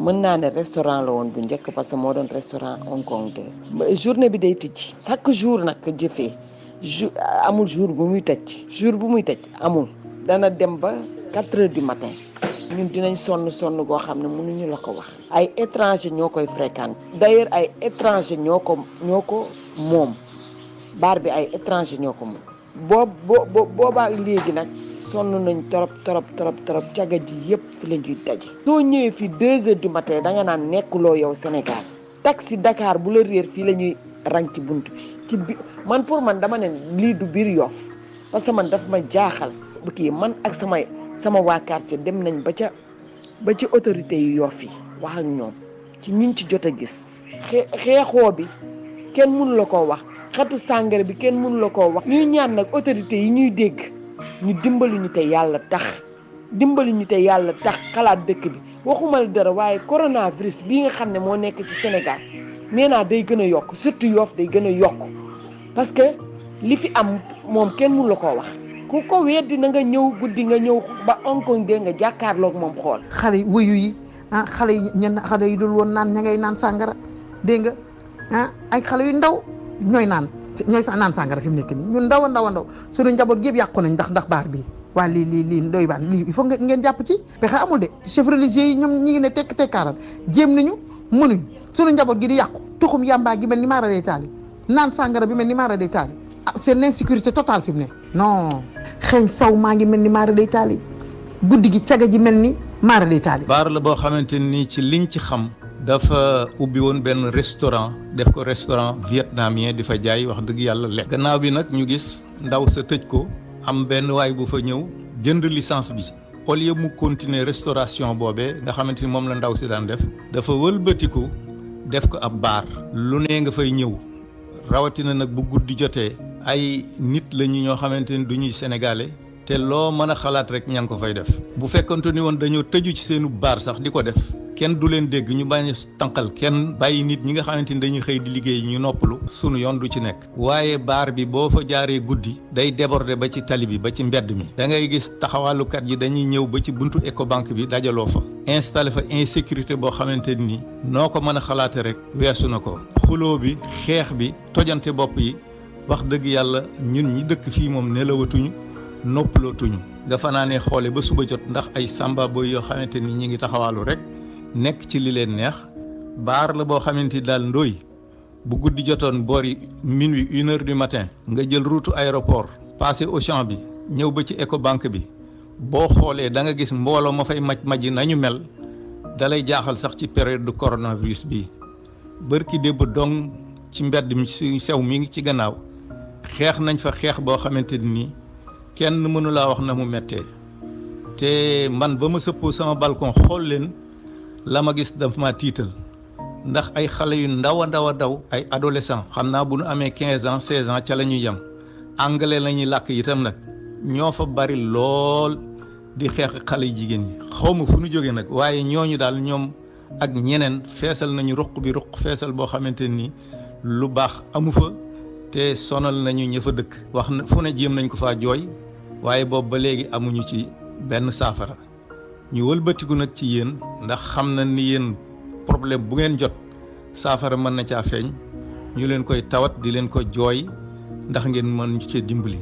mën naa ne restaurant la woon bu njëkk parce que moo doon restaurant Hong Kong de journée bi day tijji chaque jour nag jëfee amul jour bu muy tëj amul dana dem ba 4 heures du matin ñun dinañ sonn goo xam ne mënuñu la ko wax. ay étranger ñoo koy fréquente d'ailleurs ay étranger ñoo ko moom baar bi ay étranger ñoo ko moom boobaa léegi nag sonn nañ trop caga ji yëpp fi la ñuy daje. soo ñëwee fii 2 heures du matin da nga naan nekkuloo yow Sénégal taxi Dakar bu la réer fii la ñuy rang ci bunt bi man pour man dama ne lii du biir Yoff parce que man daf ma jaaxal bu kii man ak sama waa quartier dem nañ ba ci autorité yu Yoff yi wax ak ñoom ci ñiñ ci jot a gis xeexoo bi kenn mënu la koo wax xetu sàngara bi kenn mënu la koo wax. ñuy ñaan nag autorité yi ñuy dégg ñu dimbali ñu te yàlla tax xalaat dëkk bi waxuma la dara waaye coronavirus bii nga xam ne moo nekk ci Sénégal nee naa day gën a yokk surtout Yoff day gën a yokk parce que li fi am moom kenn mënu la koo wax ku ko weddi na nga ñëw guddi nga ñëw ba Hong Kong de nga jàkkaarloog moom xool. xale yi wuyu yi xale yi dul woon naan ña ngay naan sàngara dégg nga ay xale yu ndaw ñooy naan sàngara fi mu nekk nii ñun ndaw suñu njaboot gi yëpp yàqu nañ ndax baar bi waa lii ndoy baan lii il faut ngeen jàpp ci pexe amul de chef religieux yi ñoom ñi ngi ne tekkaaral jéem nañu mënuñ suñu njaboot gi di yàqu tuxum yàmbaa gi mel ni maara day taali naan sàngara bi mel ni maara day taali c'est l'insécurité totale fi mu ne non xeeñ saw maa ngi mel ni maara day taali guddi gi caga ji mel ni maara day taali. baar la boo xamante ni ci liñ ci xam dafa ubbi woon benn restaurant def ko restaurant vietnamien di fa jaay wax dëgg yàlla lekk. gannaaw bi nag ñu gis ndaw sa tëj ko am benn waay bu fa ñëw jënd licence bi au lieu mu continuer restauration boobee nga xamante ni moom la ndaw si daan def dafa wëlbatiku def ko ab baar lu ne nga fay ñëw rawatina nag bu guddi jotee ay nit lañu ñoo xamante ni du ñuy sénégalais te loo mën a xalaat rek ña ngi ko fay def bu fekkonte ni woon dañoo tëju ci seenu baar sax di ko def kenn du leen dégg ñu bañ a tànqal kenn bàyyi nit ñi nga xamante ni dañuy xëy di liggéey ñu noppalu sunu yoon du ci nekk waaye baar bi boo fa jaaree guddi day déborder ba ci tali bi ba ci mbedd mi da ngay gis taxawaalukat yi dañuy ñëw ba ci buntu Ecobank bi dajaloo fa installé fa insécurité boo xamante ni noo ko mën a xalaate rek weesu na ko xuloo bi xeex bi tojante bopp yi wax dëgg yàlla ñun ñi dëkk fii moom nelawatuñu noppalootuñu nga fanaanee xoole ba suba jot ndax ay samba boy yoo xamante ni ñi ngi taxawaalu rek nekk ci li leen neex baar la boo xamante ni daal ndóoy bu guddi jotoon boori minuit 1 heure du matin nga jël route aéroport passé Auchan bi ñëw ba ci Ecobank bi boo xoolee da nga gis mbooloo ma fay maj nañu mel dalay jaaxal sax ci période du coronavirus bi bërki débb dong ci mbedd mi su sew mi ngi ci gannaaw xeex nañ fa xeex boo xamante ni kenn mënu laa wax na mu méttee te man ba ma sëppoo sama balcon xool leen la ma gis dafa ma tiital ndax ay xale yu ndaw a daw ay adolescent xam naa bu nu amee 15 ans 16 ans ca la ñuy yem anglais la ñuy làkk itam nag ñoo fa bari lool di xeex xale yu jigéen ñi xaw ma fu nu jógee nag waaye ñooñu daal ñoom ak ñeneen feesal nañu ruq bi ruq feesal boo xamante ni lu baax amu fa te sonal nañu ña fa dëkk wax na fu ne jéem nañ ko faa jooy waaye boobu ba léegi amuñu ci benn saafara ñu wëlbatiku nag ci yéen ndax xam na ni yéen problème bu ngeen jot saafara mën na caa feeñ ñu leen koy tawat di leen ko jooy ndax ngeen mën ñu cee dimbali